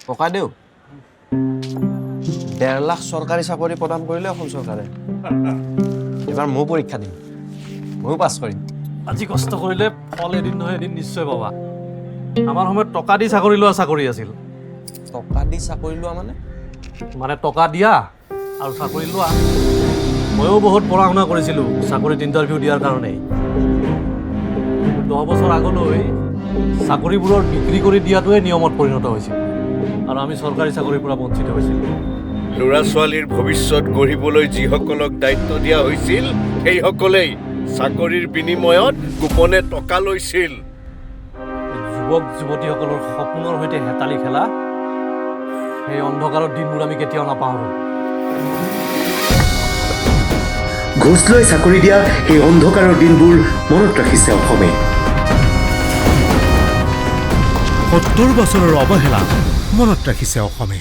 ককাইদেউ 1.5 লাখ চৰকাৰী চাকৰি প্ৰদান কৰিলে অসম চৰকাৰে এবাৰ মই পৰীক্ষা দিম ময়ো পাছ কৰিম আজি কষ্ট কৰিলে ফল এদিন নহয় এদিন নিশ্চয় পাবা আমাৰ সময়ত টকা দি চাকৰি লোৱা চাকৰি আছিল টকা দি চাকৰি লোৱা মানে টকা দিয়া আৰু চাকৰি লোৱা ময়ো বহুত পঢ়া শুনা কৰিছিলোঁ চাকৰিত ইণ্টাৰভিউ দিয়াৰ কাৰণে 10 বছৰ আগলৈ চাকৰিবোৰৰ বিক্ৰী কৰি দিয়াটোৱে নিয়মত পৰিণত হৈছিল আৰু আমি চৰকাৰী চাকৰিৰ পৰা বঞ্চিত হৈছিলোঁ ল'ৰা ছোৱালীৰ ভৱিষ্যত গঢ়িবলৈ যিসকলক দায়িত্ব দিয়া হৈছিল সেইসকলেই চাকৰিৰ বিনিময়ত গোপনে টকা লৈছিল যুৱক যুৱতীসকলৰ সপোনৰ সৈতে হেতালি খেলা সেই অন্ধকাৰৰ দিনবোৰ আমি কেতিয়াও নাপাহৰোঁ ঘোষ লৈ চাকৰি দিয়া সেই অন্ধকাৰৰ দিনবোৰ মনত ৰাখিছে অসমে 70 বছৰৰ অৱহেলা মনত ৰাখিছে অসমে